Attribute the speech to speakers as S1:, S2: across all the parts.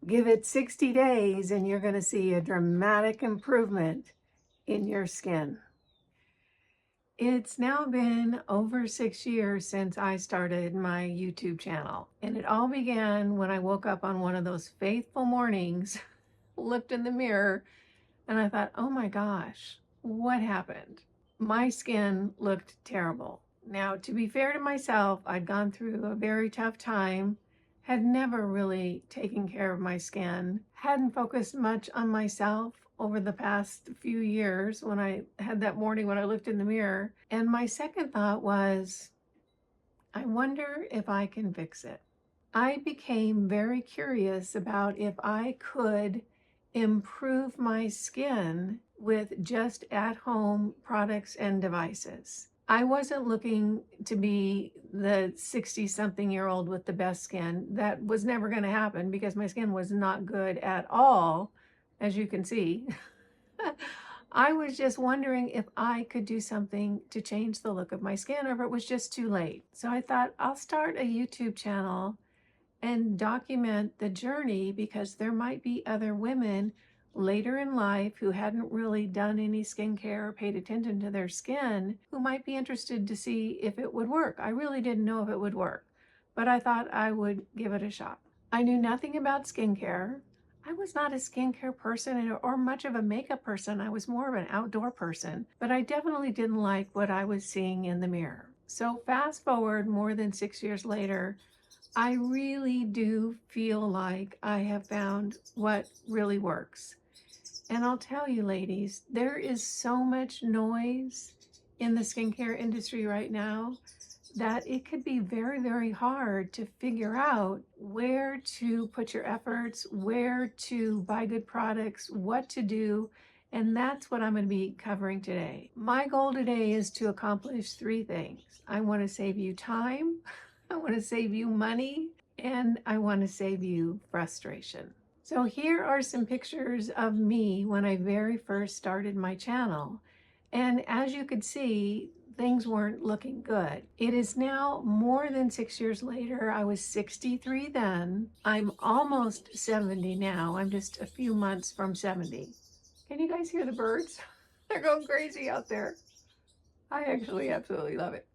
S1: Give it 60 days and you're going to see a dramatic improvement in your skin. It's now been over 6 years since I started my YouTube channel, and it all began when I woke up on one of those faithful mornings, looked in the mirror, and I thought, oh my gosh, what happened? My skin looked terrible. Now, to be fair to myself, I'd gone through a very tough time, had never really taken care of my skin, hadn't focused much on myself over the past few years when I had that morning when I looked in the mirror. And my second thought was, I wonder if I can fix it. I became very curious about if I could improve my skin with just at-home products and devices. I wasn't looking to be the 60-something-year-old with the best skin. That was never going to happen because my skin was not good at all, as you can see. I was just wondering if I could do something to change the look of my skin, or if it was just too late. So I thought I'll start a YouTube channel and document the journey, because there might be other women later in life who hadn't really done any skincare or paid attention to their skin who might be interested to see if it would work. I really didn't know if it would work, but I thought I would give it a shot. I knew nothing about skincare. I was not a skincare person or much of a makeup person. I was more of an outdoor person, but I definitely didn't like what I was seeing in the mirror. So fast forward more than 6 years later, I really do feel like I have found what really works. And I'll tell you, ladies, there is so much noise in the skincare industry right now that it could be very, very hard to figure out where to put your efforts, where to buy good products, what to do. And that's what I'm going to be covering today. My goal today is to accomplish 3 things. I want to save you time, I want to save you money, and I want to save you frustration. So here are some pictures of me when I very first started my channel. And as you could see, things weren't looking good. It is now more than 6 years later. I was 63 then. I'm almost 70 now. I'm just a few months from 70. Can you guys hear the birds? They're going crazy out there. I actually absolutely love it.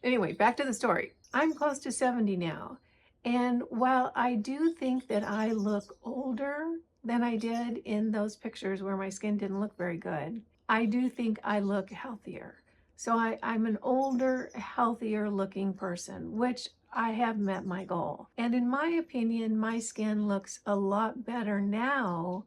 S1: Anyway, back to the story. I'm close to 70 now. And while I do think that I look older than I did in those pictures where my skin didn't look very good, I do think I look healthier. So I'm an older, healthier looking person, which I have met my goal. And in my opinion, my skin looks a lot better now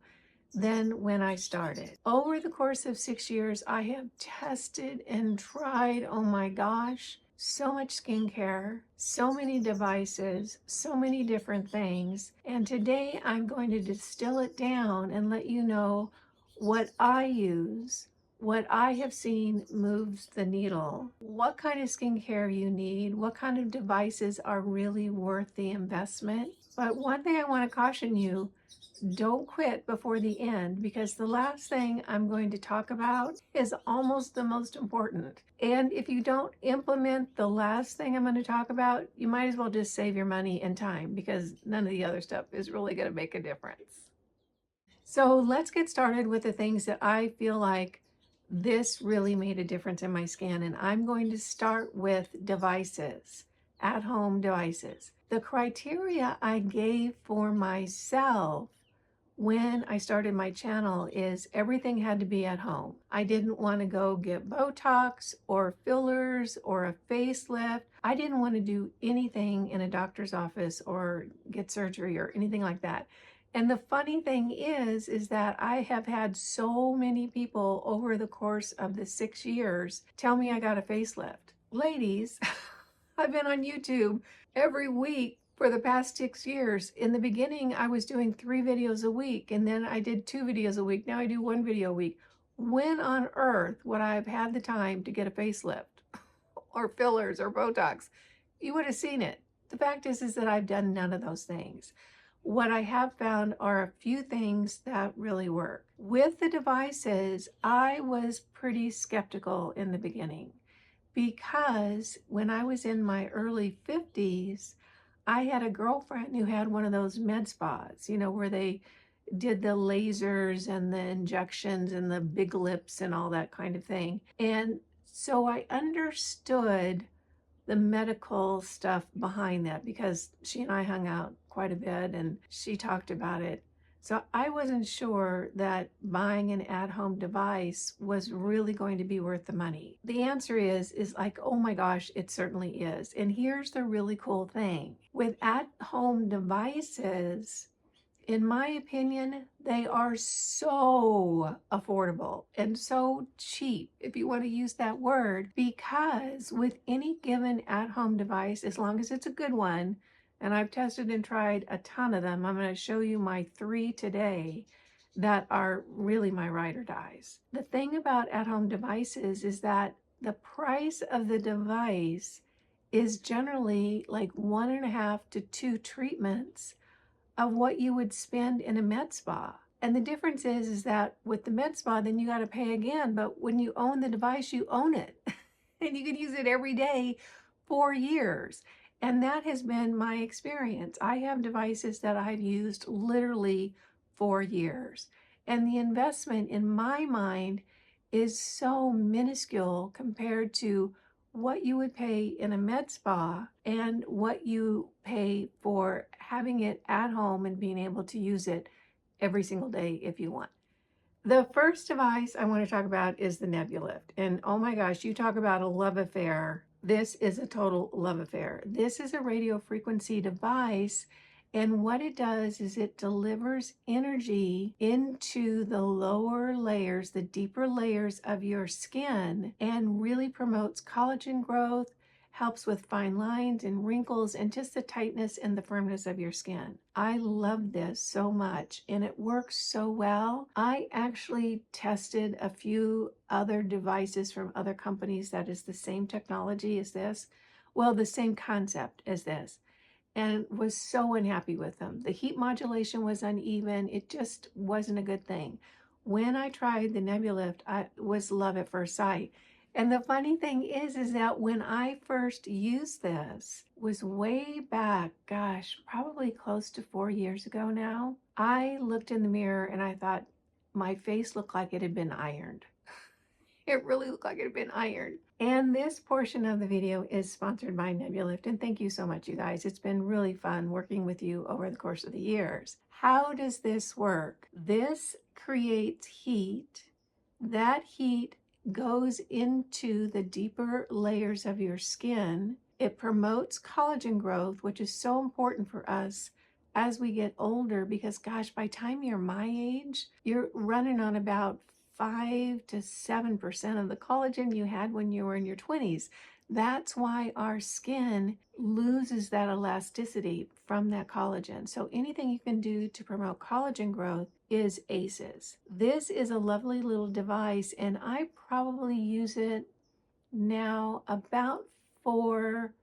S1: than when I started. Over the course of 6 years, I have tested and tried, oh my gosh, so much skincare, so many devices, so many different things. And today I'm going to distill it down and let you know what I use, what I have seen moves the needle, what kind of skincare you need, what kind of devices are really worth the investment. But one thing I want to caution you, don't quit before the end, because the last thing I'm going to talk about is almost the most important. And if you don't implement the last thing I'm going to talk about, you might as well just save your money and time, because none of the other stuff is really going to make a difference. So let's get started with the things that I feel like this really made a difference in my skin. And I'm going to start with devices, at-home devices. The criteria I gave for myself when I started my channel is everything had to be at home. I didn't want to go get Botox or fillers or a facelift. I didn't want to do anything in a doctor's office or get surgery or anything like that. And the funny thing is that I have had so many people over the course of the 6 years tell me I got a facelift. Ladies, I've been on YouTube every week for the past 6 years. In the beginning, I was doing 3 videos a week, and then I did 2 videos a week. Now I do 1 video a week. When on earth would I have had the time to get a facelift or fillers or Botox? You would have seen it. The fact is that I've done none of those things. What I have found are a few things that really work. With the devices, I was pretty skeptical in the beginning, because when I was in my early 50s, I had a girlfriend who had one of those med spas, you know, where they did the lasers and the injections and the big lips and all that kind of thing. And so I understood the medical stuff behind that because she and I hung out quite a bit and she talked about it. So I wasn't sure that buying an at-home device was really going to be worth the money. The answer is like, oh my gosh, it certainly is. And here's the really cool thing. With at-home devices, in my opinion, they are so affordable and so cheap, if you want to use that word, because with any given at-home device, as long as it's a good one, and I've tested and tried a ton of them, I'm going to show you my 3 today that are really my ride or dies. The thing about at-home devices is that the price of the device is generally like 1.5 to 2 treatments of what you would spend in a med spa. And the difference is that with the med spa, then you got to pay again. But when you own the device, you own it. And you can use it every day for years. And that has been my experience. I have devices that I've used literally for years. And the investment in my mind is so minuscule compared to what you would pay in a med spa and what you pay for having it at home and being able to use it every single day if you want. The first device I want to talk about is the Nebulyft. And oh my gosh, you talk about a love affair. This is a total love affair. This is a radio frequency device. And what it does is it delivers energy into the lower layers, the deeper layers of your skin, and really promotes collagen growth, helps with fine lines and wrinkles, and just the tightness and the firmness of your skin. I love this so much, and it works so well. I actually tested a few other devices from other companies that is the same technology as this. Well, the same concept as this, and was so unhappy with them. The heat modulation was uneven. It just wasn't a good thing. When I tried the Nebulyft, I was love at first sight. And the funny thing is that when I first used this was way back, gosh, probably close to 4 years ago now. I looked in the mirror and I thought my face looked like it had been ironed. It really looked like it had been ironed. And this portion of the video is sponsored by Nebulyft. And thank you so much, you guys. It's been really fun working with you over the course of the years. How does this work? This creates heat. That heat goes into the deeper layers of your skin. It promotes collagen growth, which is so important for us as we get older, because gosh, by the time you're my age, you're running on about 5 to 7% of the collagen you had when you were in your 20s. That's why our skin loses that elasticity from that collagen. So anything you can do to promote collagen growth is aces. This is a lovely little device, and I probably use it now about 4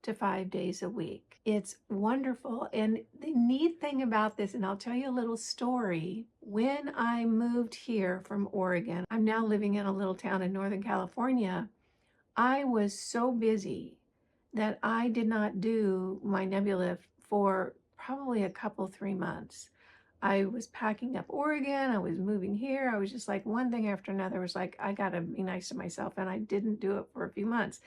S1: to 5 days a week. It's wonderful. And the neat thing about this, and I'll tell you a little story. When I moved here from Oregon, I'm now living in a little town in Northern California. I was so busy that I did not do my Nebulyft for probably a couple, 3 months. I was packing up Oregon. I was moving here. I was just like one thing after another. I was like, I got to be nice to myself. And I didn't do it for a few months.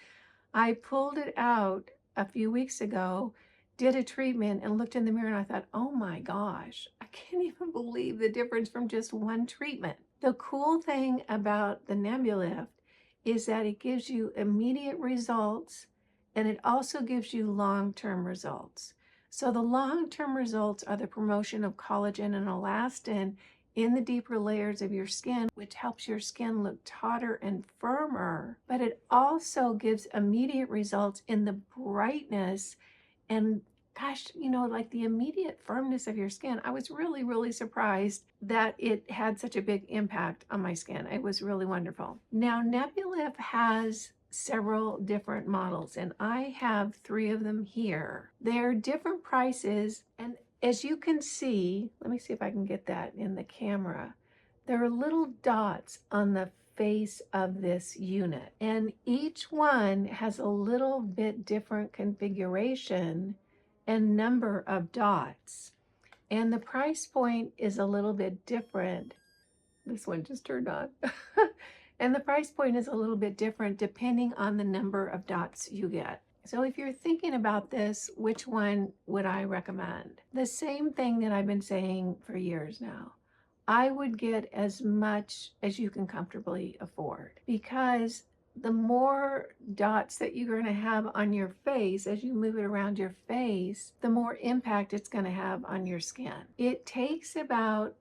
S1: I pulled it out a few weeks ago, did a treatment, and looked in the mirror and I thought, oh my gosh, I can't even believe the difference from just one treatment. The cool thing about the Nebulyft is that it gives you immediate results, and it also gives you long-term results. So the long-term results are the promotion of collagen and elastin in the deeper layers of your skin, which helps your skin look tauter and firmer. But it also gives immediate results in the brightness and, gosh, you know, like the immediate firmness of your skin. I was really, really surprised that it had such a big impact on my skin. It was really wonderful. Now, Nebulyft has several different models, and I have 3 of them here. They're different prices, and as you can see, let me see if I can get that in the camera. There are little dots on the face of this unit, and each one has a little bit different configuration and number of dots. And the price point is a little bit different. This one just turned on. And the price point is a little bit different depending on the number of dots you get. So if you're thinking about this, which one would I recommend? The same thing that I've been saying for years now. I would get as much as you can comfortably afford, because the more dots that you're going to have on your face as you move it around your face, the more impact it's going to have on your skin. It takes about,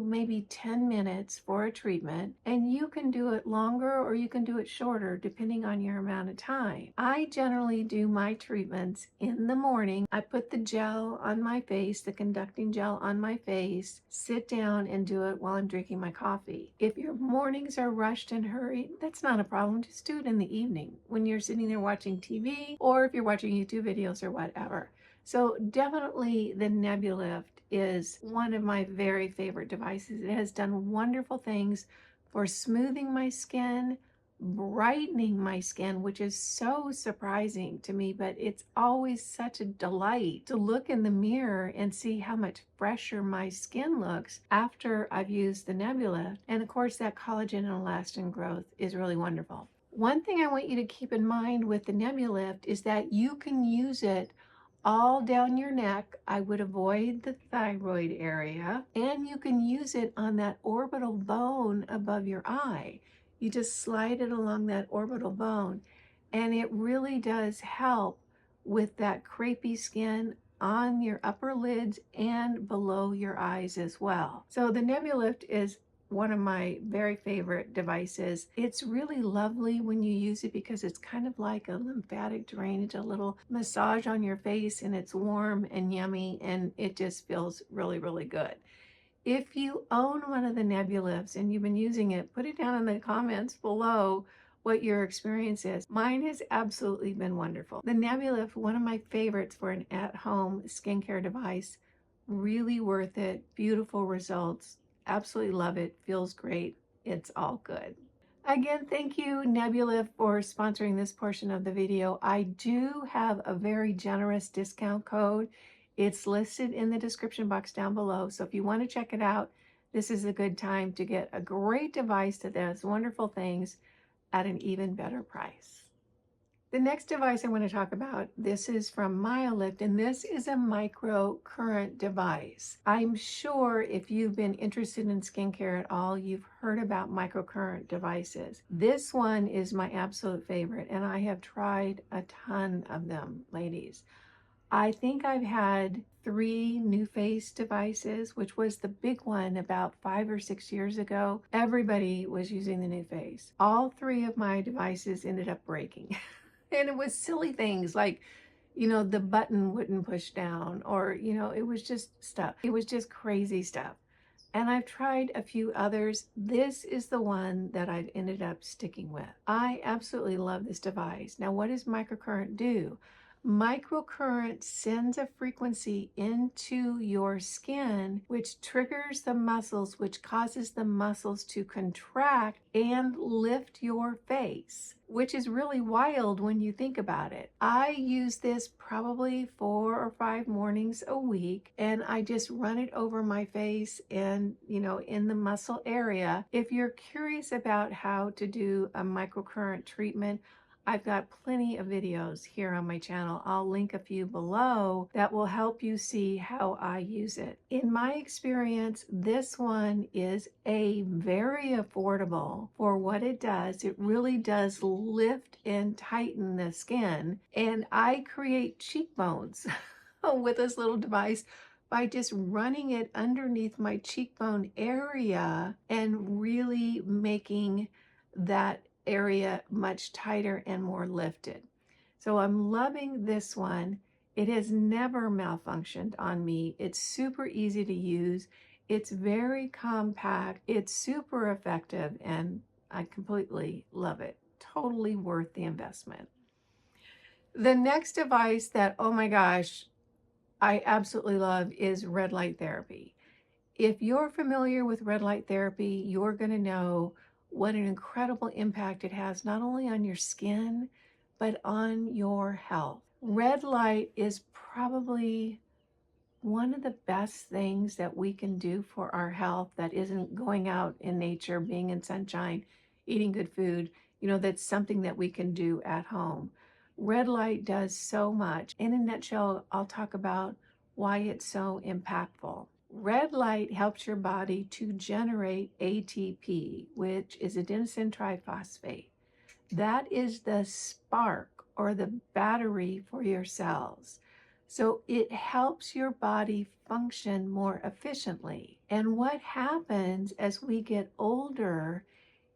S1: maybe 10 minutes for a treatment, and you can do it longer or you can do it shorter depending on your amount of time. I generally do my treatments in the morning. I put the gel on my face, the conducting gel on my face, sit down and do it while I'm drinking my coffee. If your mornings are rushed and hurried, that's not a problem. Just do it in the evening when you're sitting there watching TV, or if you're watching YouTube videos or whatever. So definitely the Nebulyft is one of my very favorite devices. It has done wonderful things for smoothing my skin, brightening my skin, which is so surprising to me, but it's always such a delight to look in the mirror and see how much fresher my skin looks after I've used the Nebulyft. And of course, that collagen and elastin growth is really wonderful. One thing I want you to keep in mind with the Nebulyft is that you can use it all down your neck. I would avoid the thyroid area, and you can use it on that orbital bone above your eye. You just slide it along that orbital bone, and it really does help with that crepey skin on your upper lids and below your eyes as well. So the Nebulyft is one of my very favorite devices. It's really lovely when you use it because it's kind of like a lymphatic drainage, a little massage on your face, and it's warm and yummy, and it just feels really, really good. If you own one of the Nebulifts and you've been using it, put it down in the comments below what your experience is. Mine has absolutely been wonderful. The Nebulyft, one of my favorites for an at-home skincare device, really worth it, beautiful results. Absolutely love it. Feels great. It's all good. Again, thank you, Nebulyft, for sponsoring this portion of the video. I do have a very generous discount code. It's listed in the description box down below. So if you want to check it out, this is a good time to get a great device that does wonderful things at an even better price. The next device I want to talk about, this is from MyoLift, and this is a microcurrent device. I'm sure if you've been interested in skincare at all, you've heard about microcurrent devices. This one is my absolute favorite, and I have tried a ton of them, ladies. I think I've had 3 NuFace devices, which was the big one about 5 or 6 years ago. Everybody was using the NuFace. All 3 of my devices ended up breaking. And it was silly things like, the button wouldn't push down, or, it was just stuff. It was just crazy stuff. And I've tried a few others. This is the one that I've ended up sticking with. I absolutely love this device. Now, what does microcurrent do? Microcurrent sends a frequency into your skin, which triggers the muscles, which causes the muscles to contract and lift your face, which is really wild when you think about it. I use this probably 4 or 5 mornings a week, and I just run it over my face and, in the muscle area. If you're curious about how to do a microcurrent treatment, I've got plenty of videos here on my channel. I'll link a few below that will help you see how I use it. In my experience, this one is a very affordable for what it does. It really does lift and tighten the skin. And I create cheekbones with this little device by just running it underneath my cheekbone area and really making that area much tighter and more lifted. So I'm loving this one. It has never malfunctioned on me. It's super easy to use. It's very compact. It's super effective, and I completely love it. Totally worth the investment. The next device that, oh my gosh, I absolutely love is red light therapy. If you're familiar with red light therapy, you're going to know what an incredible impact it has, not only on your skin, but on your health. Red light is probably one of the best things that we can do for our health that isn't going out in nature, being in sunshine, eating good food. That's something that we can do at home. Red light does so much. In a nutshell, I'll talk about why it's so impactful. Red light helps your body to generate ATP, which is adenosine triphosphate. That is the spark or the battery for your cells. So it helps your body function more efficiently. And what happens as we get older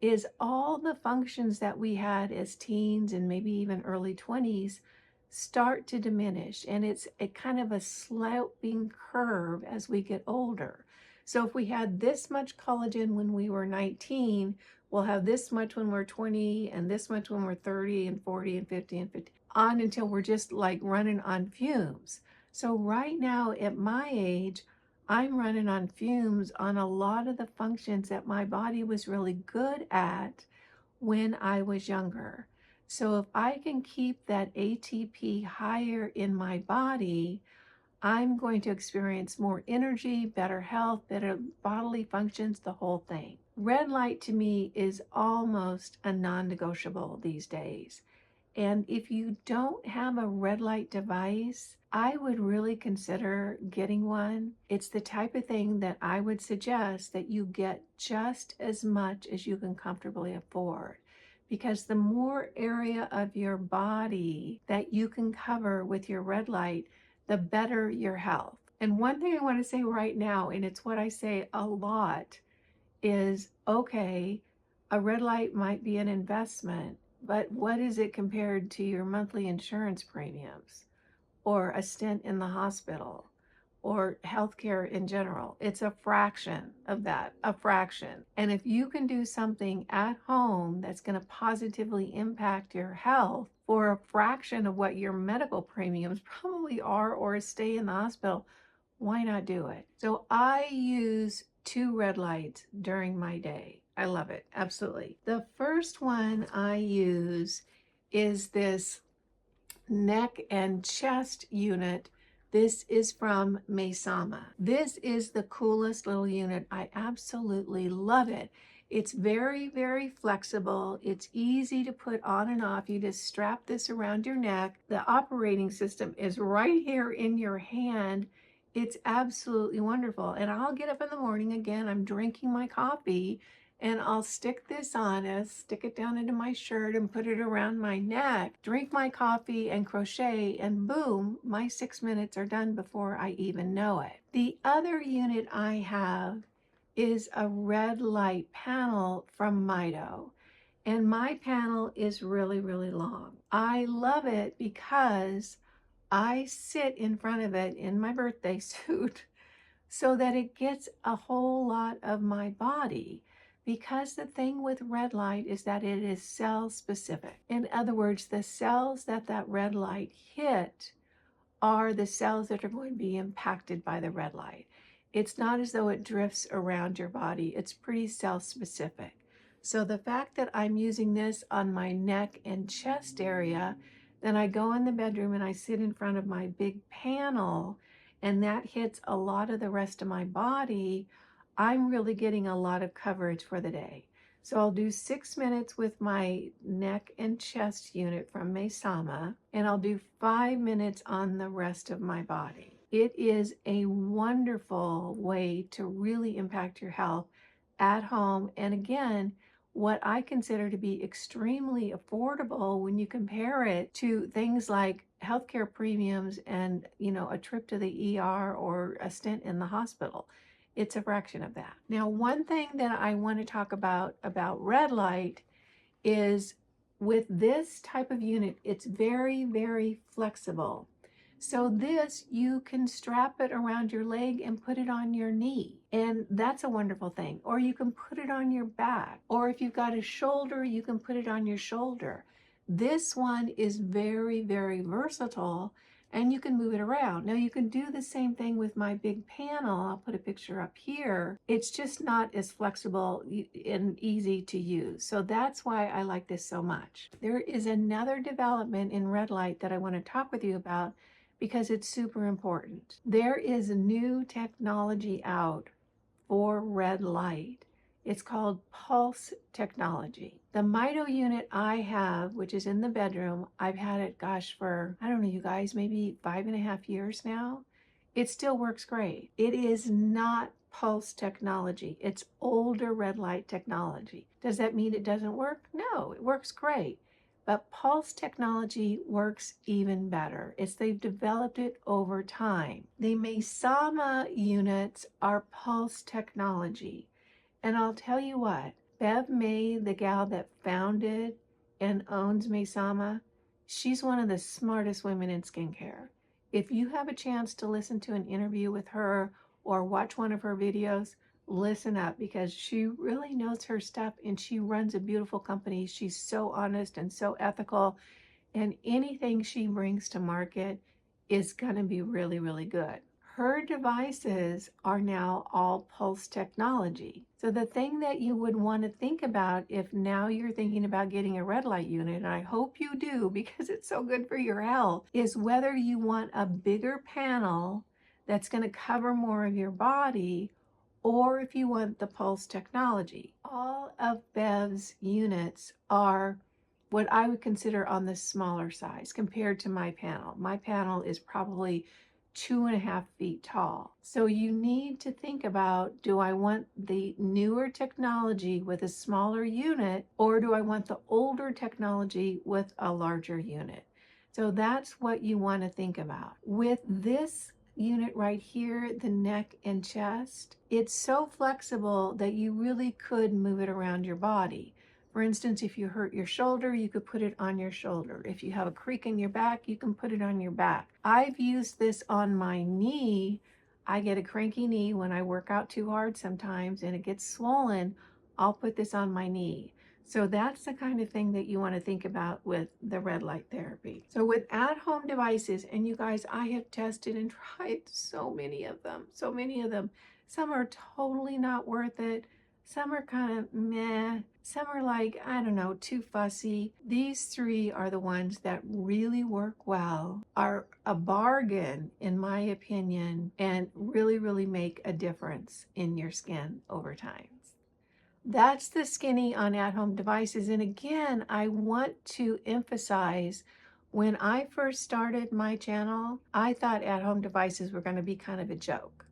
S1: is all the functions that we had as teens and maybe even early 20s start to diminish. And it's a kind of a sloping curve as we get older. So if we had this much collagen when we were 19, we'll have this much when we're 20 and this much when we're 30 and 40 and 50 and 50 on until we're just like running on fumes. So right now at my age, I'm running on fumes on a lot of the functions that my body was really good at when I was younger. So if I can keep that ATP higher in my body, I'm going to experience more energy, better health, better bodily functions, the whole thing. Red light to me is almost a non-negotiable these days. And if you don't have a red light device, I would really consider getting one. It's the type of thing that I would suggest that you get just as much as you can comfortably afford. Because the more area of your body that you can cover with your red light, the better your health. And one thing I want to say right now, and it's what I say a lot, is okay, a red light might be an investment, but what is it compared to your monthly insurance premiums or a stint in the hospital or healthcare in general? It's a fraction of that, a fraction. And if you can do something at home that's going to positively impact your health for a fraction of what your medical premiums probably are, or a stay in the hospital, why not do it? So I use 2 red lights during my day. I love it, absolutely. The first one I use is this neck and chest unit. This is from MITO. This is the coolest little unit. I absolutely love it. It's very, very flexible. It's easy to put on and off. You just strap this around your neck. The operating system is right here in your hand. It's absolutely wonderful. And I'll get up in the morning, again, I'm drinking my coffee, and I'll stick this on, stick it down into my shirt and put it around my neck, drink my coffee and crochet, and boom, my 6 minutes are done before I even know it. The other unit I have is a red light panel from MITO. And my panel is really, really long. I love it because I sit in front of it in my birthday suit so that it gets a whole lot of my body. Because the thing with red light is that it is cell specific. In other words, the cells that red light hit are the cells that are going to be impacted by the red light. It's not as though it drifts around your body. It's pretty cell specific. So the fact that I'm using this on my neck and chest area, then I go in the bedroom and I sit in front of my big panel, and that hits a lot of the rest of my body, I'm really getting a lot of coverage for the day. So I'll do 6 minutes with my neck and chest unit from MITO, and I'll do 5 minutes on the rest of my body. It is a wonderful way to really impact your health at home. And again, what I consider to be extremely affordable when you compare it to things like healthcare premiums and, a trip to the ER or a stint in the hospital. It's a fraction of that. Now, one thing that I want to talk about red light is with this type of unit, it's very, very flexible. So this, you can strap it around your leg and put it on your knee. And that's a wonderful thing. Or you can put it on your back. Or if you've got a shoulder, you can put it on your shoulder. This one is very, very versatile. and you can move it around. Now you can do the same thing with my big panel. I'll put a picture up here. It's just not as flexible and easy to use. So that's why I like this so much. There is another development in red light that I want to talk with you about because it's super important. There is a new technology out for red light. It's called pulse technology. The MITO unit I have, which is in the bedroom, I've had it, gosh, for, I don't know, you guys, maybe 5.5 years now. It still works great. It is not pulse technology. It's older red light technology. Does that mean it doesn't work? No, it works great. But pulse technology works even better. They've developed it over time. The Mesama units are pulse technology. And I'll tell you what, Bev May, the gal that founded and owns Mesama, she's one of the smartest women in skincare. If you have a chance to listen to an interview with her or watch one of her videos, listen up, because she really knows her stuff and she runs a beautiful company. She's so honest and so ethical, and anything she brings to market is going to be really, really good. Her devices are now all pulse technology. So the thing that you would want to think about if now you're thinking about getting a red light unit, and I hope you do because it's so good for your health, is whether you want a bigger panel that's going to cover more of your body, or if you want the pulse technology. All of Bev's units are what I would consider on the smaller size compared to my panel. My panel is probably 2.5 feet tall. So you need to think about, do I want the newer technology with a smaller unit, or do I want the older technology with a larger unit? So that's what you want to think about. With this unit right here, the neck and chest, it's so flexible that you really could move it around your body. For instance, if you hurt your shoulder, you could put it on your shoulder. If you have a creak in your back, you can put it on your back. I've used this on my knee. I get a cranky knee when I work out too hard sometimes and it gets swollen. I'll put this on my knee. So that's the kind of thing that you want to think about with the red light therapy. So with at-home devices, and you guys, I have tested and tried so many of them. Some are totally not worth it. Some are kind of meh. Some are like, I don't know, too fussy. These three are the ones that really work well, are a bargain, in my opinion, and really, really make a difference in your skin over time. That's the skinny on at-home devices. And again, I want to emphasize, when I first started my channel, I thought at-home devices were going to be kind of a joke.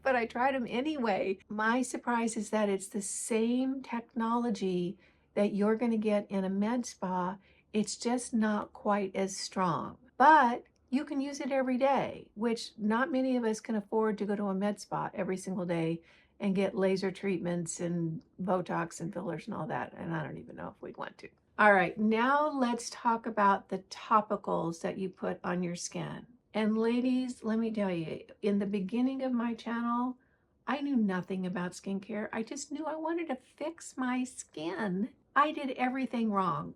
S1: But I tried them anyway. My surprise is that it's the same technology that you're going to get in a med spa. It's just not quite as strong. But you can use it every day, which not many of us can afford to go to a med spa every single day and get laser treatments and Botox and fillers and all that. And I don't even know if we'd want to. All right, now let's talk about the topicals that you put on your skin. And ladies, let me tell you, in the beginning of my channel, I knew nothing about skincare. I just knew I wanted to fix my skin. I did everything wrong,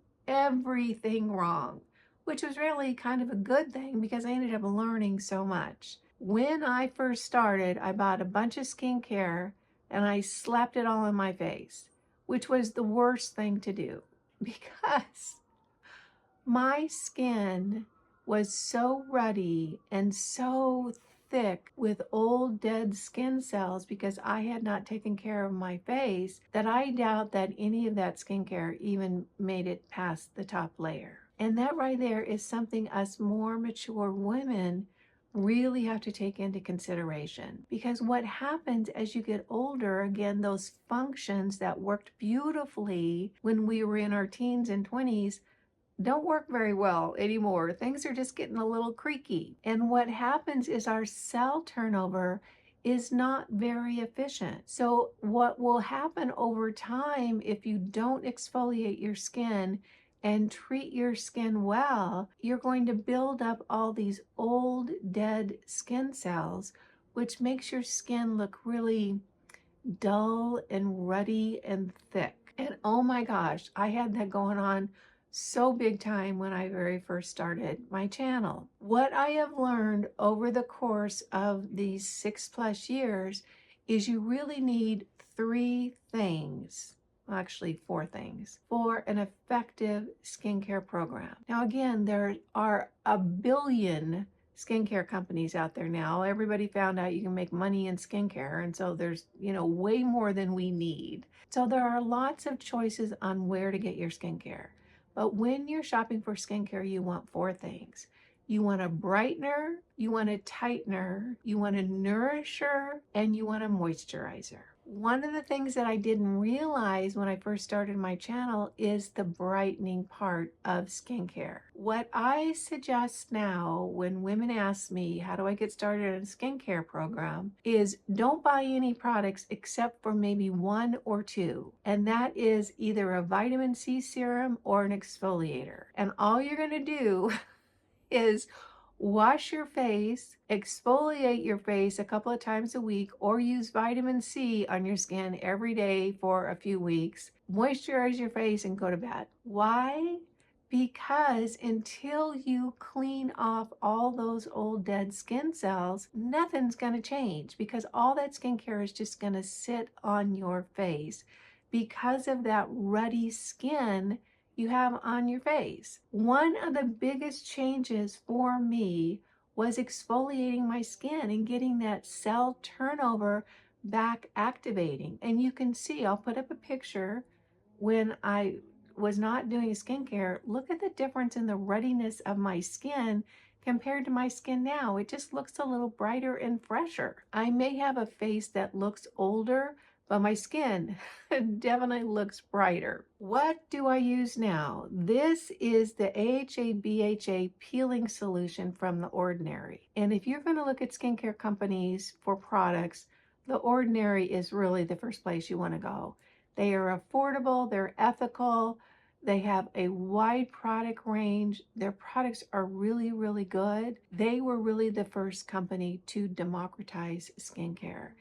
S1: which was really kind of a good thing because I ended up learning so much. When I first started, I bought a bunch of skincare and I slapped it all on my face, which was the worst thing to do because my skin was so ruddy and so thick with old dead skin cells because I had not taken care of my face that I doubt that any of that skincare even made it past the top layer. And that right there is something us more mature women really have to take into consideration, because what happens as you get older, again, those functions that worked beautifully when we were in our teens and 20s don't work very well anymore. Things are just getting a little creaky. And what happens is our cell turnover is not very efficient. So what will happen over time if you don't exfoliate your skin and treat your skin well, you're going to build up all these old dead skin cells, which makes your skin look really dull and ruddy and thick. And oh my gosh, I had that going on so big time when I very first started my channel. What I have learned over the course of these 6+ years is you really need 3 things, actually 4 things, for an effective skincare program. Now again, there are a billion skincare companies out there now. Everybody found out you can make money in skincare, and so there's, way more than we need. So there are lots of choices on where to get your skincare. But when you're shopping for skincare, you want 4 things. You want a brightener, you want a tightener, you want a nourisher, and you want a moisturizer. One of the things that I didn't realize when I first started my channel is the brightening part of skincare. What I suggest now when women ask me, how do I get started on a skincare program, is don't buy any products except for maybe 1 or 2. And that is either a vitamin C serum or an exfoliator. And all you're going to do is wash your face, exfoliate your face a couple of times a week, or use vitamin C on your skin every day for a few weeks. Moisturize your face and go to bed. Why? Because until you clean off all those old dead skin cells, nothing's going to change, because all that skincare is just going to sit on your face because of that ruddy skin you have on your face. One of the biggest changes for me was exfoliating my skin and getting that cell turnover back activating. And you can see, I'll put up a picture when I was not doing skincare. Look at the difference in the ruddiness of my skin compared to my skin now. It just looks a little brighter and fresher. I may have a face that looks older, but my skin definitely looks brighter. What do I use now? This is the AHA BHA peeling solution from The Ordinary. And if you're going to look at skincare companies for products, The Ordinary is really the first place you want to go. They are affordable, they're ethical, they have a wide product range. Their products are really, really good. They were really the first company to democratize skincare.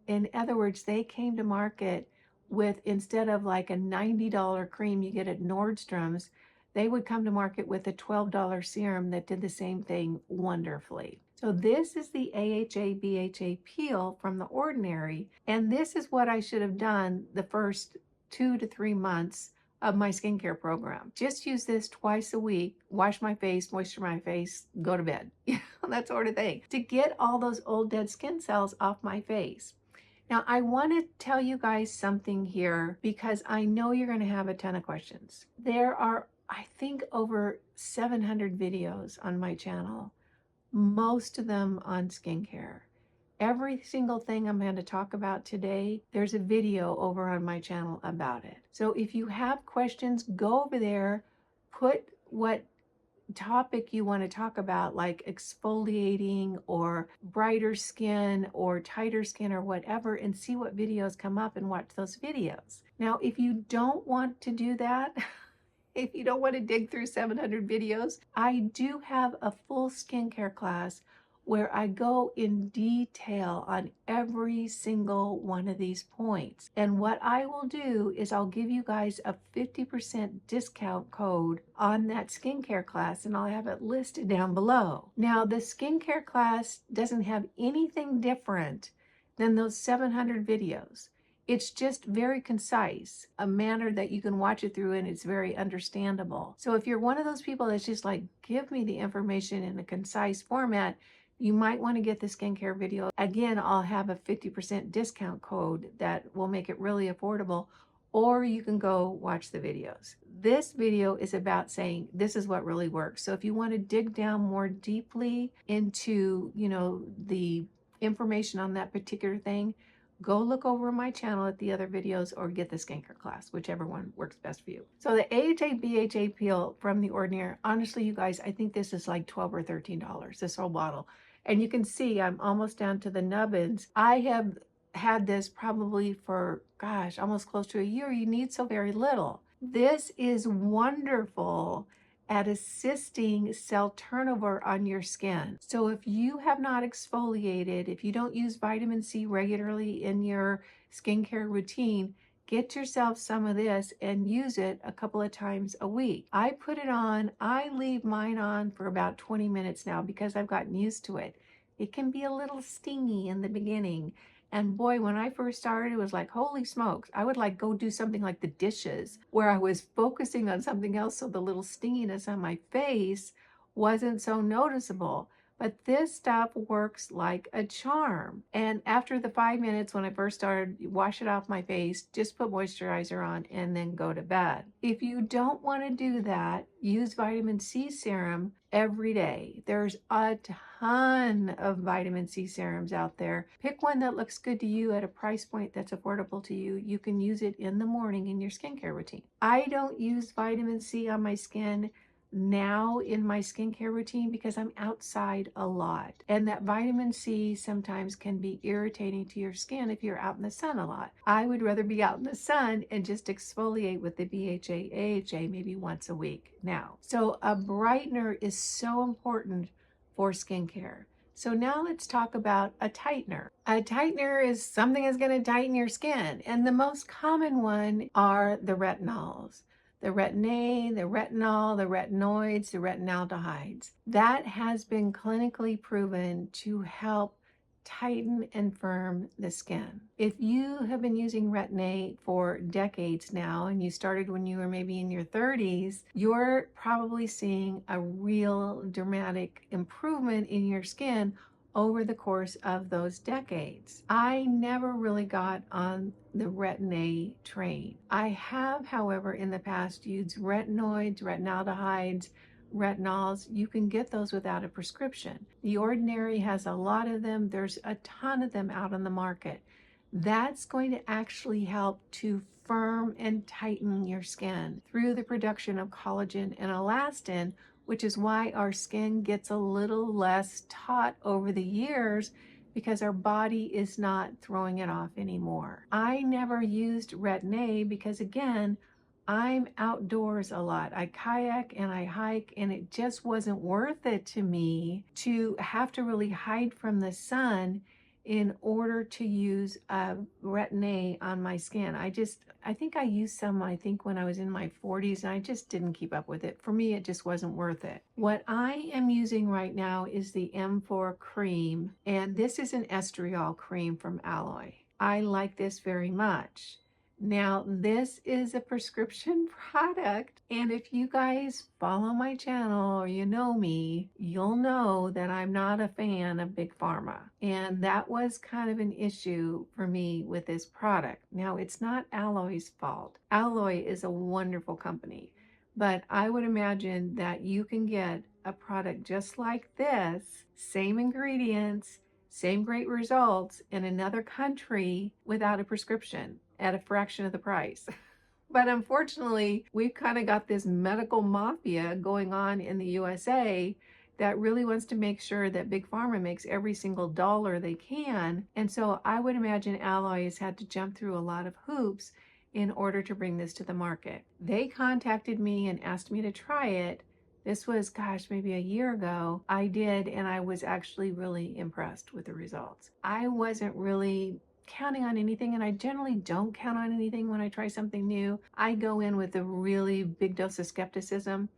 S1: In other words, they came to market with, instead of like a $90 cream you get at Nordstrom's, they would come to market with a $12 serum that did the same thing wonderfully. So this is the AHA BHA peel from The Ordinary, and this is what I should have done the first 2 to 3 months of my skincare program. Just use this twice a week, wash my face, moisturize my face, go to bed, that sort of thing, to get all those old dead skin cells off my face. Now, I want to tell you guys something here, because I know you're going to have a ton of questions. There are, I think, over 700 videos on my channel, most of them on skincare. Every single thing I'm going to talk about today, there's a video over on my channel about it. So if you have questions, go over there, put what topic you want to talk about, like exfoliating or brighter skin or tighter skin or whatever, and see what videos come up and watch those videos. Now, if you don't want to do that, if you don't want to dig through 700 videos, I do have a full skincare class where I go in detail on every single one of these points. And what I will do is I'll give you guys a 50% discount code on that skincare class, and I'll have it listed down below. Now, the skincare class doesn't have anything different than those 700 videos. It's just very concise, a manner that you can watch it through, and it's very understandable. So if you're one of those people that's just like, give me the information in a concise format, you might want to get the skincare video. Again, I'll have a 50% discount code that will make it really affordable, or you can go watch the videos. This video is about saying this is what really works. So if you want to dig down more deeply into, the information on that particular thing, go look over my channel at the other videos, or get the skincare class, whichever one works best for you. So the AHA BHA peel from The Ordinary, honestly, you guys, I think this is like $12 or $13, this whole bottle. And you can see I'm almost down to the nubbins. I have had this probably for, gosh, almost close to a year. You need so very little. This is wonderful at assisting cell turnover on your skin. So if you have not exfoliated, if you don't use vitamin C regularly in your skincare routine, Get yourself some of this and use it a couple of times a week. I put it on, I leave mine on for about 20 minutes now because I've gotten used to it. It can be a little stingy in the beginning. And boy, when I first started, it was like, holy smokes. I would like go do something like the dishes where I was focusing on something else so the little stinginess on my face wasn't so noticeable. But this stuff works like a charm. And after the 5 minutes when I first started, wash it off my face, just put moisturizer on and then go to bed. If you don't want to do that, use vitamin C serum every day. There's a ton of vitamin C serums out there. Pick one that looks good to you at a price point that's affordable to you. You can use it in the morning in your skincare routine. I don't use vitamin C on my skin now in my skincare routine because I'm outside a lot, and that vitamin C sometimes can be irritating to your skin if you're out in the sun a lot. I would rather be out in the sun and just exfoliate with the BHA AHA maybe once a week now. So a brightener is so important for skincare. So now let's talk about a tightener. A tightener is something that's going to tighten your skin, and the most common one are the retinols. The retin A, the retinol, the retinoids, the retinaldehydes. That has been clinically proven to help tighten and firm the skin. If you have been using retin A for decades now and you started when you were maybe in your 30s, you're probably seeing a real dramatic improvement in your skin over the course of those decades. I never really got on the retin A train. I have, however, in the past used retinoids, retinaldehydes, retinols. You can get those without a prescription. The Ordinary has a lot of them. There's a ton of them out on the market. That's going to actually help to firm and tighten your skin through the production of collagen and elastin, which is why our skin gets a little less taut over the years because our body is not throwing it off anymore. I never used retin A because, again, I'm outdoors a lot. I kayak and I hike, and it just wasn't worth it to me to have to really hide from the sun in order to use retin A on my skin. I think I used some, when I was in my 40s, and I just didn't keep up with it. For me, it just wasn't worth it. What I am using right now is the M4 cream, and this is an estriol cream from Alloy. I like this very much. Now, this is a prescription product, and if you guys follow my channel or you know me, you'll know that I'm not a fan of Big Pharma, and that was kind of an issue for me with this product. Now, it's not Alloy's fault. Alloy is a wonderful company, but I would imagine that you can get a product just like this, same ingredients, same great results in another country without a prescription at a fraction of the price. But unfortunately, we've kind of got this medical mafia going on in the USA that really wants to make sure that Big Pharma makes every single dollar they can. And so I would imagine Alloy has had to jump through a lot of hoops in order to bring this to the market. They contacted me and asked me to try it. This was, gosh, maybe a year ago. I did, and I was actually really impressed with the results. I wasn't really counting on anything, and I generally don't count on anything when I try something new. I go in with a really big dose of skepticism.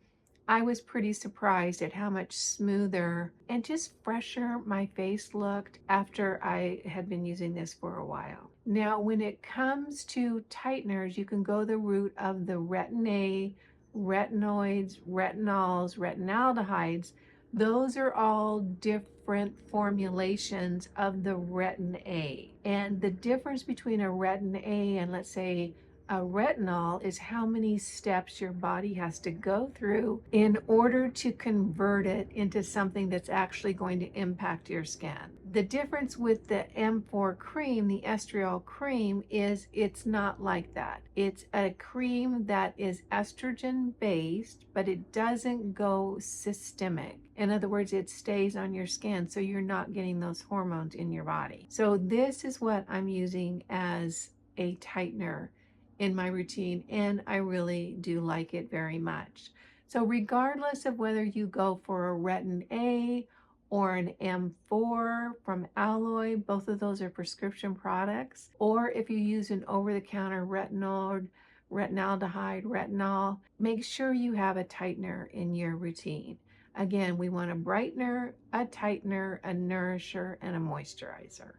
S1: I was pretty surprised at how much smoother and just fresher my face looked after I had been using this for a while. Now, when it comes to tighteners, you can go the route of the retin A, retinoids, retinols, retinaldehydes. Those are all different formulations of the retin A. And the difference between a retin A and, let's say, a retinol is how many steps your body has to go through in order to convert it into something that's actually going to impact your skin. The difference with the M4 cream, the estriol cream, is it's not like that. It's a cream that is estrogen based, but it doesn't go systemic. In other words, it stays on your skin, so you're not getting those hormones in your body. So this is what I'm using as a tightener in my routine, and I really do like it very much. So regardless of whether you go for a retin A or an M4 from Alloy. Both of those are prescription products. Or if you use an over-the-counter retinol, retinaldehyde, retinol, make sure you have a tightener in your routine. Again, we want a brightener, a tightener, a nourisher, and a moisturizer.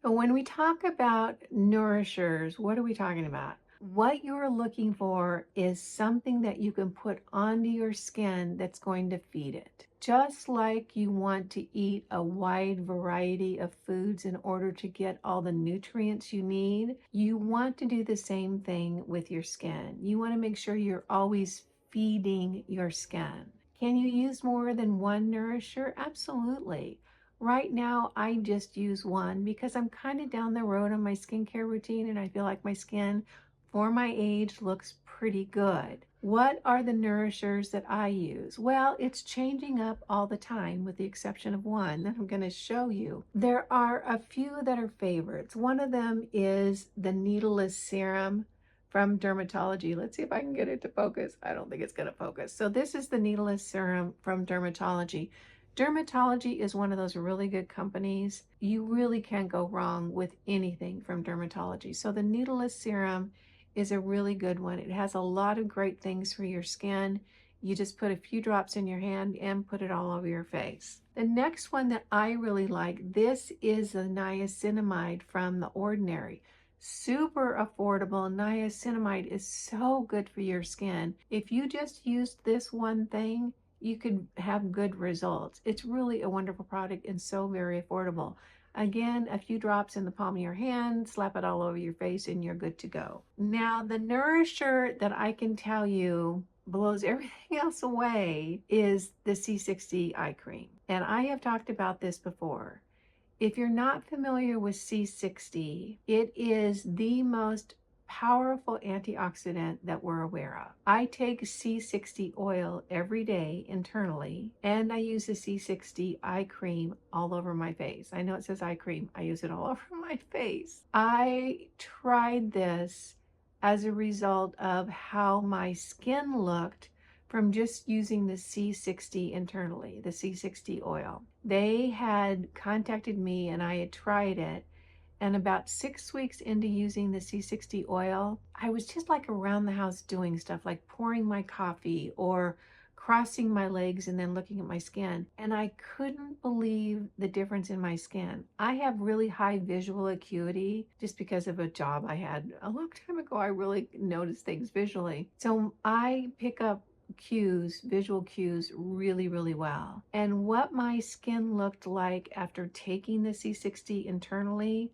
S1: But when we talk about nourishers, what are we talking about? What you're looking for is something that you can put onto your skin that's going to feed it. Just like you want to eat a wide variety of foods in order to get all the nutrients you need, you want to do the same thing with your skin. You want to make sure you're always feeding your skin. Can you use more than one nourisher? Absolutely. Right now, I just use one because I'm kind of down the road on my skincare routine and I feel like my skin for my age looks pretty good. What are the nourishers that I use? Well, it's changing up all the time with the exception of one that I'm going to show you. There are a few that are favorites. One of them is the needleless serum from Dermatology. Let's see if I can get it to focus. I don't think it's going to focus. So this is the needleless serum from Dermatology. Dermatology is one of those really good companies. You really can't go wrong with anything from Dermatology. So the needleless serum is a really good one. It has a lot of great things for your skin. You just put a few drops in your hand and put it all over your face. The next one that I really like, this is the niacinamide from The Ordinary. Super affordable. Niacinamide is so good for your skin. If you just used this one thing, you could have good results. It's really a wonderful product and so very affordable. Again, a few drops in the palm of your hand, slap it all over your face, and you're good to go. Now, the nourisher that I can tell you blows everything else away is the C60 eye cream. And I have talked about this before. If you're not familiar with C60, it is the most powerful antioxidant that we're aware of. I take C60 oil every day internally, and I use the C60 eye cream all over my face. I know it says eye cream. I use it all over my face. I tried this as a result of how my skin looked from just using the C60 internally, the C60 oil. They had contacted me and I had tried it. And about 6 weeks into using the C60 oil, I was just like around the house doing stuff like pouring my coffee or crossing my legs and then looking at my skin. And I couldn't believe the difference in my skin. I have really high visual acuity just because of a job I had a long time ago. I really noticed things visually. So I pick up cues, visual cues really, really well. And what my skin looked like after taking the C60 internally,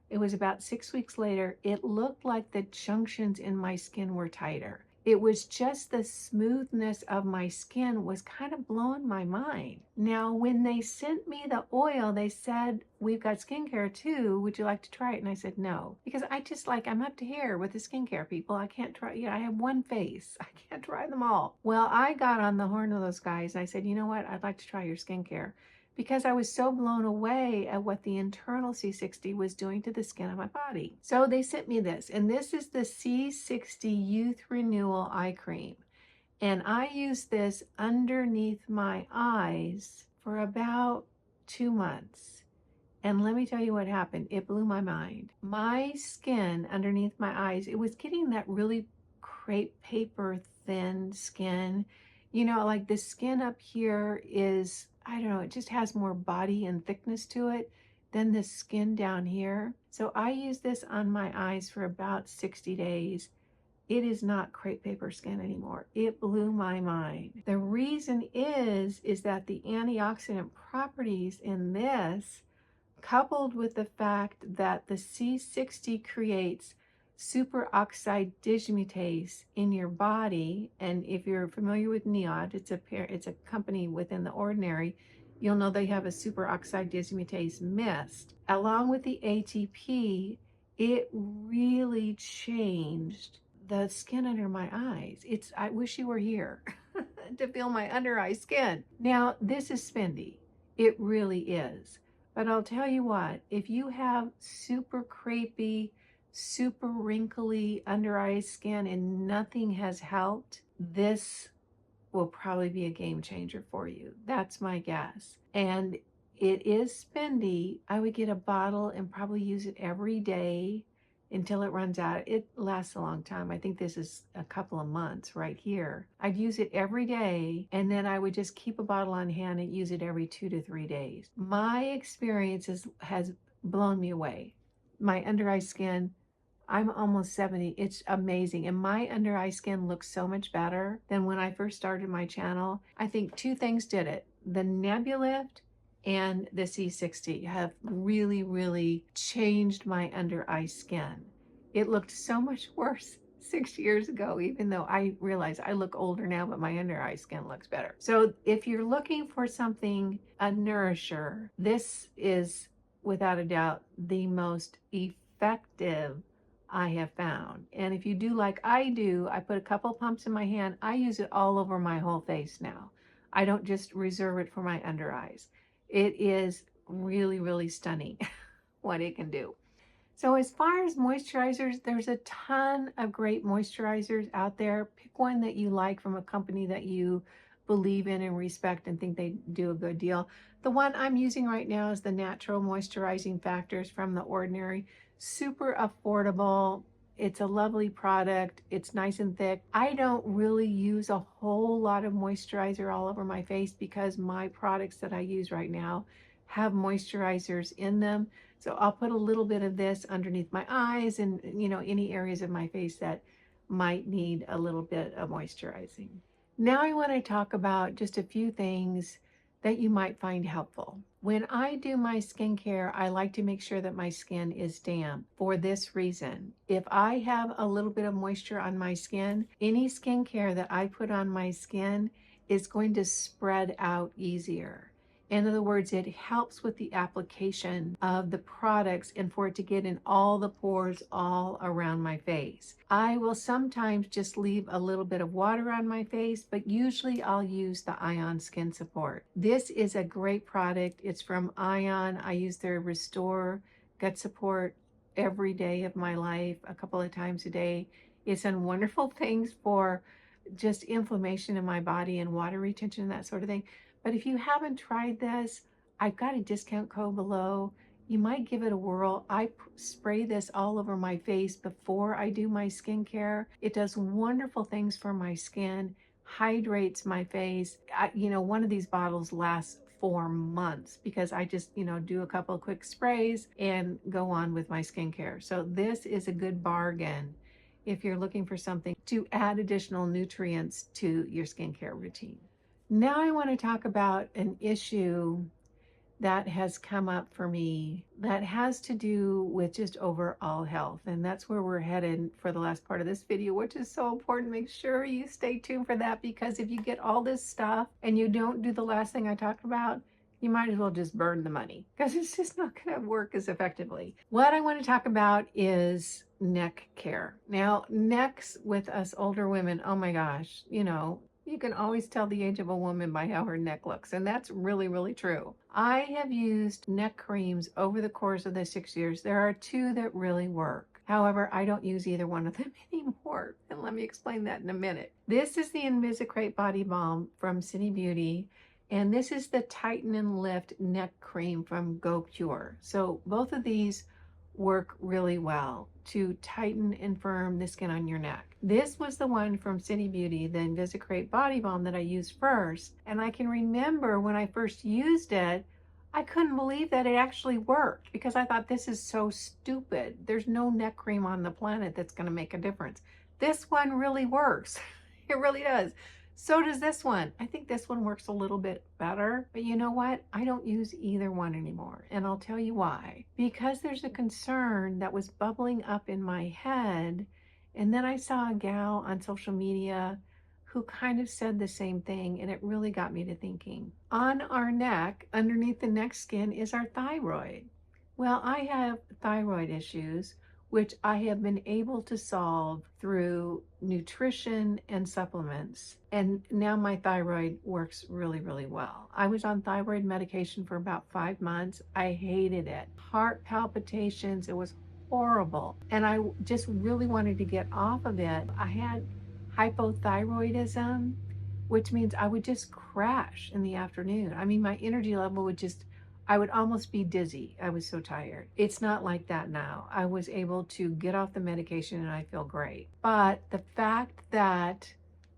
S1: it was about 6 weeks later, it looked like the junctions in my skin were tighter. It was just the smoothness of my skin was kind of blowing my mind. Now, when they sent me the oil, they said, we've got skincare too. Would you like to try it? And I said, no, because I'm up to here with the skincare people. I can't try, I have one face. I can't try them all. Well, I got on the horn of those guys. I said, you know what? I'd like to try your skincare, because I was so blown away at what the internal C60 was doing to the skin of my body. So they sent me this, and this is the C60 Youth Renewal Eye Cream. And I used this underneath my eyes for about 2 months. And let me tell you what happened. It blew my mind. My skin underneath my eyes, it was getting that really crepe paper thin skin. You know, like the skin up here is, I don't know, it just has more body and thickness to it than the skin down here. So I used this on my eyes for about 60 days. It is not crepe paper skin anymore. It blew my mind. The reason is that the antioxidant properties in this, coupled with the fact that the C60 creates superoxide dismutase in your body, and if you're familiar with NIOD, it's a company within The Ordinary, you'll know they have a superoxide dismutase mist. Along with the ATP, it really changed the skin under my eyes. I wish you were here to feel my under eye skin. Now, this is spendy. It really is. But I'll tell you what, if you have super crepey, super wrinkly under eye skin and nothing has helped, this will probably be a game changer for you. That's my guess. And it is spendy. I would get a bottle and probably use it every day until it runs out. It lasts a long time. I think this is a couple of months right here. I'd use it every day, and then I would just keep a bottle on hand and use it every 2 to 3 days. My experience has blown me away. My under eye skin, I'm almost 70. It's amazing. And my under eye skin looks so much better than when I first started my channel. I think two things did it. The Nebulyft and the C60 have really, really changed my under eye skin. It looked so much worse 6 years ago, even though I realize I look older now, but my under eye skin looks better. So if you're looking for something, a nourisher, this is without a doubt the most effective I have found. And if you do like I do, I put a couple pumps in my hand. I use it all over my whole face now. I don't just reserve it for my under eyes. It is really, really stunning what it can do. So as far as moisturizers, there's a ton of great moisturizers out there. Pick one that you like from a company that you believe in and respect and think they do a good deal. The one I'm using right now is the Natural Moisturizing Factors from The Ordinary. Super affordable. It's a lovely product. It's nice and thick. I don't really use a whole lot of moisturizer all over my face because my products that I use right now have moisturizers in them. So I'll put a little bit of this underneath my eyes and, you know, any areas of my face that might need a little bit of moisturizing. Now I want to talk about just a few things that you might find helpful. When I do my skincare, I like to make sure that my skin is damp for this reason. If I have a little bit of moisture on my skin, any skincare that I put on my skin is going to spread out easier. In other words, it helps with the application of the products and for it to get in all the pores all around my face. I will sometimes just leave a little bit of water on my face, but usually I'll use the Ion Skin Support. This is a great product. It's from Ion. I use their Restore Gut Support every day of my life, a couple of times a day. It's done wonderful things for just inflammation in my body and water retention and that sort of thing. But if you haven't tried this, I've got a discount code below. You might give it a whirl. I spray this all over my face before I do my skincare. It does wonderful things for my skin, hydrates my face. One of these bottles lasts 4 months because I just, do a couple of quick sprays and go on with my skincare. So this is a good bargain if you're looking for something to add additional nutrients to your skincare routine. Now I want to talk about an issue that has come up for me that has to do with just overall health. And that's where we're headed for the last part of this video, which is so important. Make sure you stay tuned for that, because if you get all this stuff and you don't do the last thing I talked about, you might as well just burn the money because it's just not going to work as effectively. What I want to talk about is neck care. Now, necks with us older women, oh my gosh, you can always tell the age of a woman by how her neck looks, and that's really, really true. I have used neck creams over the course of the 6 years. There are 2 that really work. However, I don't use either one of them anymore, and let me explain that in a minute. This is the Invisicrepe Body Balm from City Beauty, and this is the Tighten and Lift Neck Cream from Go Pure. So both of these work really well to tighten and firm the skin on your neck. This was the one from City Beauty, the Invisicrepe Body Balm, that I used first. And I can remember when I first used it, I couldn't believe that it actually worked because I thought, this is so stupid. There's no neck cream on the planet that's going to make a difference. This one really works. It really does. So does this one. I think this one works a little bit better, but you know what? I don't use either one anymore, and I'll tell you why. Because there's a concern that was bubbling up in my head, and then I saw a gal on social media who kind of said the same thing, and it really got me to thinking. On our neck, underneath the neck skin, is our thyroid. Well, I have thyroid issues, which I have been able to solve through nutrition and supplements. And now my thyroid works really, really well. I was on thyroid medication for about 5 months. I hated it. Heart palpitations, it was horrible. And I just really wanted to get off of it. I had hypothyroidism, which means I would just crash in the afternoon. I mean, my energy level would just, I would almost be dizzy. I was so tired. It's not like that now. I was able to get off the medication and I feel great. But the fact that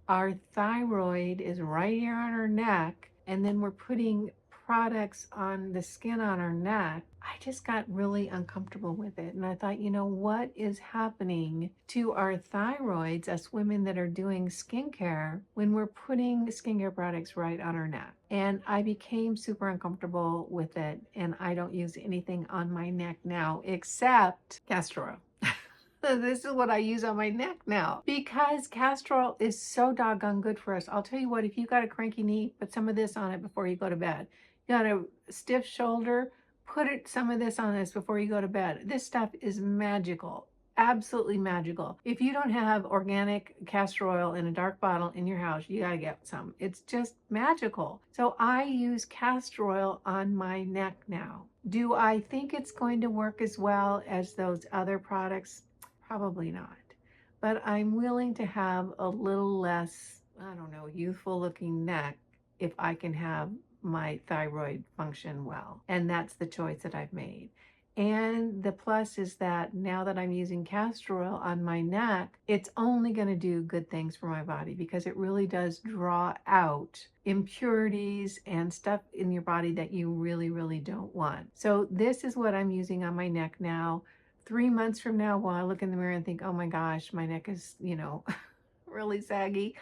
S1: our thyroid is right here on our neck, and then we're putting products on the skin on our neck, I just got really uncomfortable with it. And I thought, you know, what is happening to our thyroids, us women that are doing skincare, when we're putting skincare products right on our neck? And I became super uncomfortable with it. And I don't use anything on my neck now except castor oil. This is what I use on my neck now because castor oil is so doggone good for us. I'll tell you what, if you got a cranky knee, put some of this on it before you go to bed. You got a stiff shoulder, some of this on this before you go to bed. This stuff is magical, absolutely magical. If you don't have organic castor oil in a dark bottle in your house, you gotta get some. It's just magical. So I use castor oil on my neck now. Do I think it's going to work as well as those other products? Probably not, but I'm willing to have a little less, I don't know, youthful looking neck if I can have my thyroid function well. And that's the choice that I've made. And the plus is that now that I'm using castor oil on my neck, it's only going to do good things for my body because it really does draw out impurities and stuff in your body that you really, really don't want. So this is what I'm using on my neck now. 3 months from now, while I look in the mirror and think, oh my gosh, my neck is, you know, really saggy.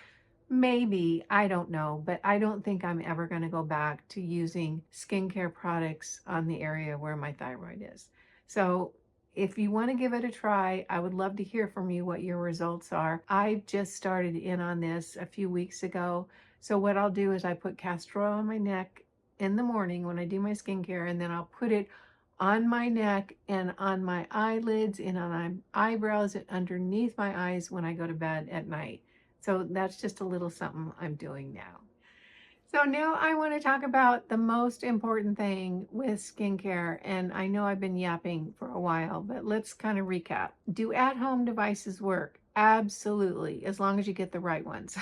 S1: Maybe, I don't know, but I don't think I'm ever going to go back to using skincare products on the area where my thyroid is. So if you want to give it a try, I would love to hear from you what your results are. I just started in on this a few weeks ago. So what I'll do is I put castor oil on my neck in the morning when I do my skincare, and then I'll put it on my neck and on my eyelids and on my eyebrows and underneath my eyes when I go to bed at night. So that's just a little something I'm doing now. So now I want to talk about the most important thing with skincare. And I know I've been yapping for a while, but let's kind of recap. Do at-home devices work? Absolutely, as long as you get the right ones.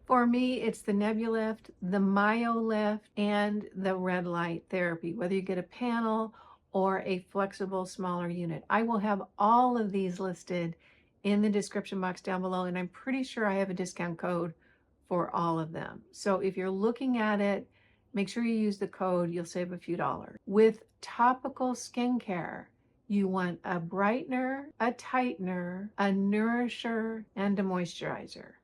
S1: For me, it's the Nebulyft, the MyoLift, and the red light therapy, whether you get a panel or a flexible, smaller unit. I will have all of these listed in the description box down below, and I'm pretty sure I have a discount code for all of them. So if you're looking at it, make sure you use the code, you'll save a few dollars. With topical skincare, you want a brightener, a tightener, a nourisher, and a moisturizer.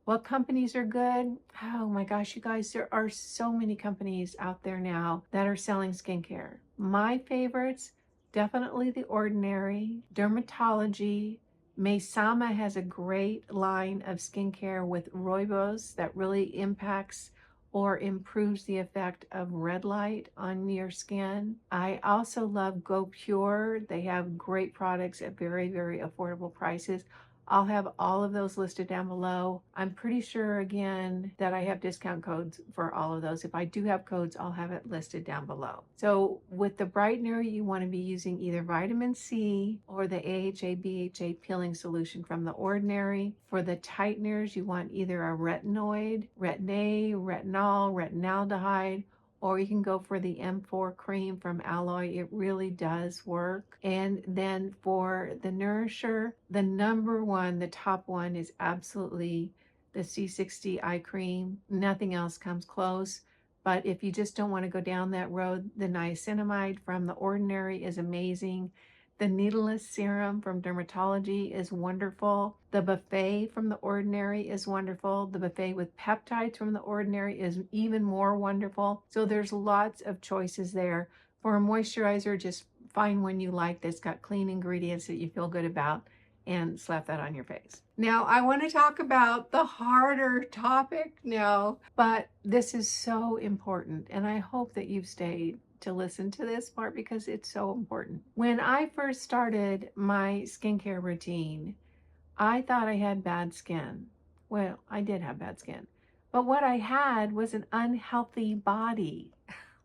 S1: What companies are good? Oh my gosh, you guys, there are so many companies out there now that are selling skincare. My favorites, definitely The Ordinary, Dermatology. Mesama has a great line of skincare with rooibos that really impacts or improves the effect of red light on your skin. I also love Go Pure. They have great products at very, very affordable prices. I'll have all of those listed down below. I'm pretty sure, again, that I have discount codes for all of those. If I do have codes, I'll have it listed down below. So with the brightener, you want to be using either vitamin C or the AHA BHA peeling solution from The Ordinary. For the tighteners, you want either a retinoid, retin-A, retinol, retinaldehyde, or you can go for the M4 cream from Alloy. It really does work. And then for the nourisher, the number one, the top one is absolutely the C60 eye cream. Nothing else comes close. But if you just don't want to go down that road, the niacinamide from The Ordinary is amazing. The needleless serum from Dermatology is wonderful. The buffet from The Ordinary is wonderful. The buffet with peptides from The Ordinary is even more wonderful. So there's lots of choices there. For a moisturizer, just find one you like that's got clean ingredients that you feel good about and slap that on your face. Now, I want to talk about the harder topic now, but this is so important, and I hope that you've stayed to listen to this part because it's so important. When I first started my skincare routine, I thought I had bad skin. Well, I did have bad skin, but what I had was an unhealthy body.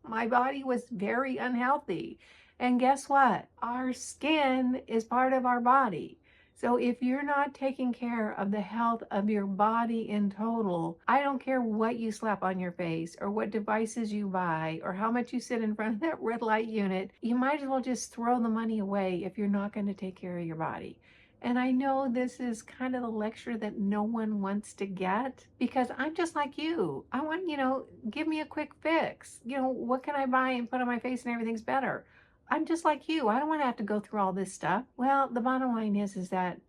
S1: My body was very unhealthy. And guess what? Our skin is part of our body. So if you're not taking care of the health of your body in total, I don't care what you slap on your face or what devices you buy or how much you sit in front of that red light unit, you might as well just throw the money away if you're not going to take care of your body. And I know this is kind of the lecture that no one wants to get, because I'm just like you. I want, give me a quick fix. What can I buy and put on my face and everything's better? I'm just like you. I don't want to have to go through all this stuff. Well, the bottom line is that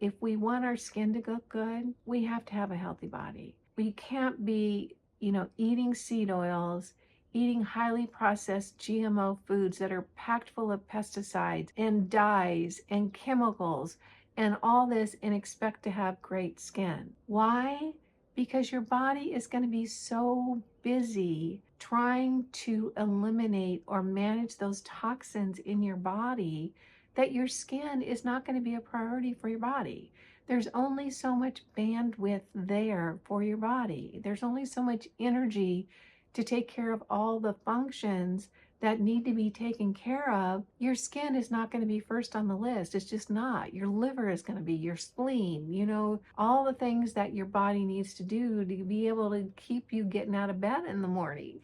S1: if we want our skin to look good, we have to have a healthy body. We can't be, eating seed oils, eating highly processed GMO foods that are packed full of pesticides and dyes and chemicals and all this and expect to have great skin. Why? Because your body is going to be so busy trying to eliminate or manage those toxins in your body that your skin is not going to be a priority for your body. There's only so much bandwidth there for your body. There's only so much energy to take care of all the functions that need to be taken care of. Your skin is not going to be first on the list. It's just not. Your liver is going to be, your spleen, all the things that your body needs to do to be able to keep you getting out of bed in the morning.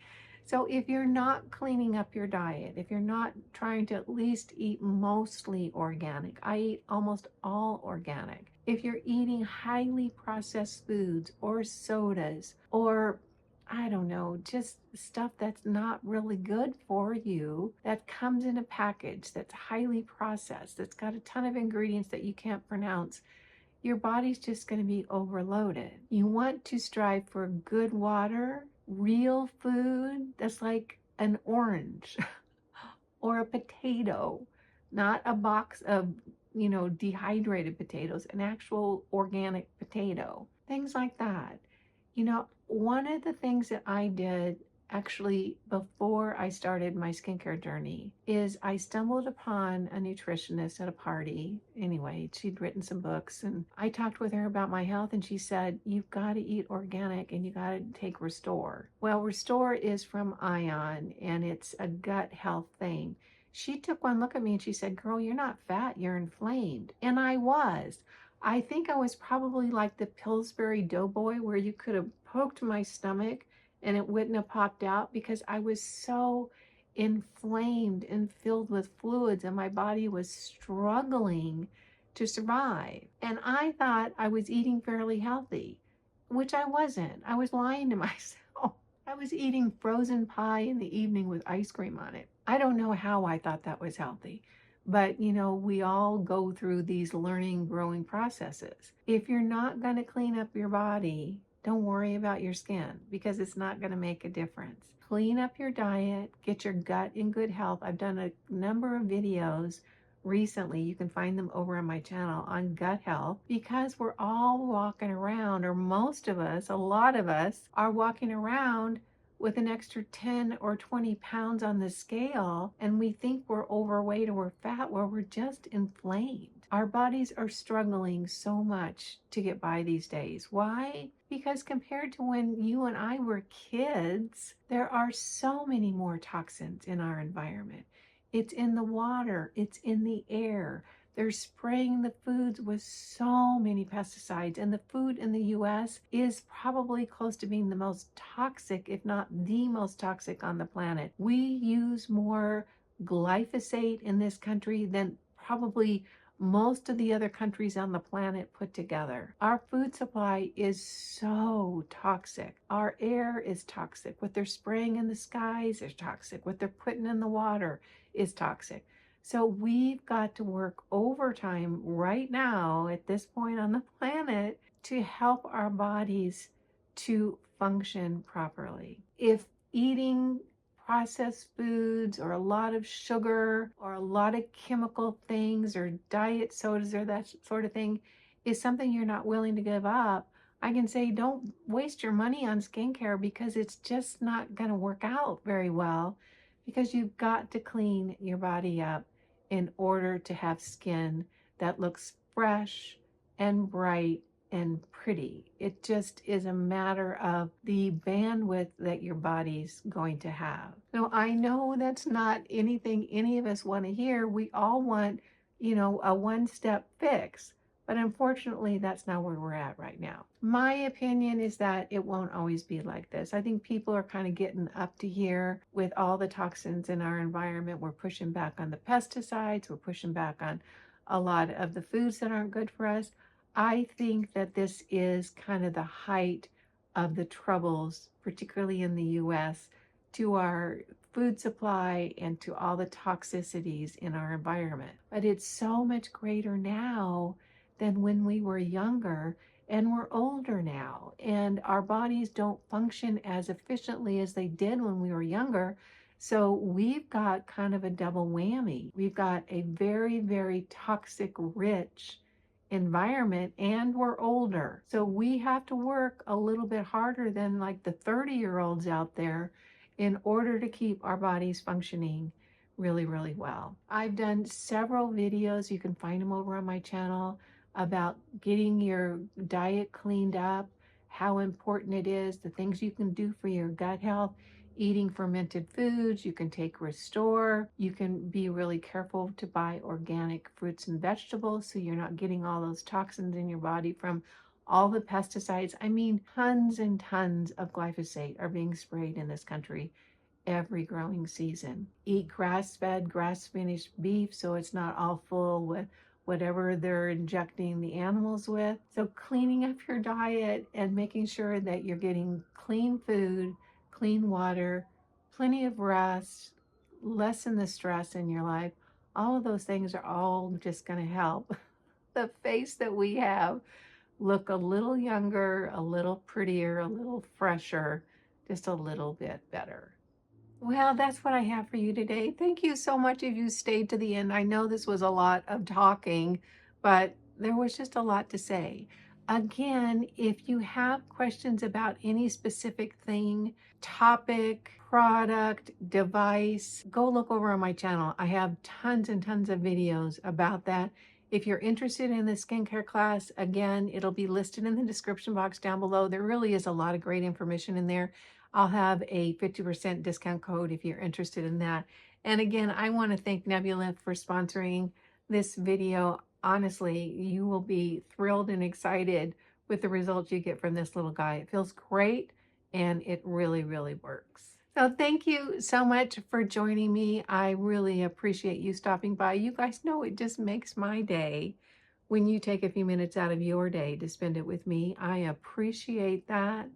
S1: So if you're not cleaning up your diet, if you're not trying to at least eat mostly organic, I eat almost all organic. If you're eating highly processed foods or sodas or I don't know, just stuff that's not really good for you, that comes in a package that's highly processed, that's got a ton of ingredients that you can't pronounce, your body's just going to be overloaded. You want to strive for good water, real food that's like an orange or a potato, not a box of, dehydrated potatoes, an actual organic potato, things like that. One of the things that I did actually before I started my skincare journey is I stumbled upon a nutritionist at a party. Anyway, she'd written some books and I talked with her about my health and she said, you've got to eat organic and you got to take Restore. Well, Restore is from Ion and it's a gut health thing. She took one look at me and she said, girl, you're not fat, you're inflamed. And I was. I think I was probably like the Pillsbury Doughboy where you could have poked my stomach and it wouldn't have popped out because I was so inflamed and filled with fluids and my body was struggling to survive. And I thought I was eating fairly healthy, which I wasn't. I was lying to myself. I was eating frozen pie in the evening with ice cream on it. I don't know how I thought that was healthy. But, we all go through these learning, growing processes. If you're not going to clean up your body, don't worry about your skin because it's not going to make a difference. Clean up your diet, get your gut in good health. I've done a number of videos recently. You can find them over on my channel on gut health because we're all walking around, or most of us, a lot of us are walking around with an extra 10 or 20 pounds on the scale, and we think we're overweight or we're fat, where we're just inflamed. Our bodies are struggling so much to get by these days. Why? Because compared to when you and I were kids, there are so many more toxins in our environment. It's in the water, it's in the air. They're spraying the foods with so many pesticides, and the food in the US is probably close to being the most toxic, if not the most toxic on the planet. We use more glyphosate in this country than probably most of the other countries on the planet put together. Our food supply is so toxic. Our air is toxic. What they're spraying in the skies is toxic. What they're putting in the water is toxic. So we've got to work overtime right now at this point on the planet to help our bodies to function properly. If eating processed foods or a lot of sugar or a lot of chemical things or diet sodas or that sort of thing is something you're not willing to give up, I can say don't waste your money on skincare because it's just not going to work out very well, because you've got to clean your body up in order to have skin that looks fresh and bright and pretty. It just is a matter of the bandwidth that your body's going to have. Now, I know that's not anything any of us want to hear. We all want, a one-step fix. But unfortunately, that's not where we're at right now. My opinion is that it won't always be like this. I think people are kind of getting up to here with all the toxins in our environment. We're pushing back on the pesticides. We're pushing back on a lot of the foods that aren't good for us. I think that this is kind of the height of the troubles, particularly in the US, to our food supply and to all the toxicities in our environment. But it's so much greater now than when we were younger, and we're older now, and our bodies don't function as efficiently as they did when we were younger. So we've got kind of a double whammy. We've got a very, very toxic rich environment, and we're older. So we have to work a little bit harder than like the 30-year-olds out there in order to keep our bodies functioning really, really well. I've done several videos, you can find them over on my channel, about getting your diet cleaned up, how important it is, the things you can do for your gut health, eating fermented foods. You can take Restore. You can be really careful to buy organic fruits and vegetables so you're not getting all those toxins in your body from all the pesticides. I mean, tons and tons of glyphosate are being sprayed in this country every growing season. Eat grass-fed, grass-finished beef so it's not all full with whatever they're injecting the animals with. So cleaning up your diet and making sure that you're getting clean food, clean water, plenty of rest, lessen the stress in your life. All of those things are all just going to help the face that we have look a little younger, a little prettier, a little fresher, just a little bit better. Well, that's what I have for you today. Thank you so much if you stayed to the end. I know this was a lot of talking, but there was just a lot to say. Again, if you have questions about any specific thing, topic, product, device, go look over on my channel. I have tons and tons of videos about that. If you're interested in the skincare class, again, it'll be listed in the description box down below. There really is a lot of great information in there. I'll have a 50% discount code if you're interested in that. And again, I want to thank Nebulyft for sponsoring this video. Honestly, you will be thrilled and excited with the results you get from this little guy. It feels great, and it really, really works. So thank you so much for joining me. I really appreciate you stopping by. You guys know it just makes my day when you take a few minutes out of your day to spend it with me. I appreciate that.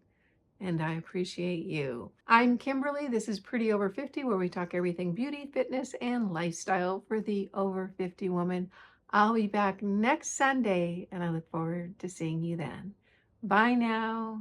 S1: And I appreciate you. I'm Kimberly. This is Pretty Over 50, where we talk everything beauty, fitness, and lifestyle for the over 50 woman. I'll be back next Sunday, and I look forward to seeing you then. Bye now.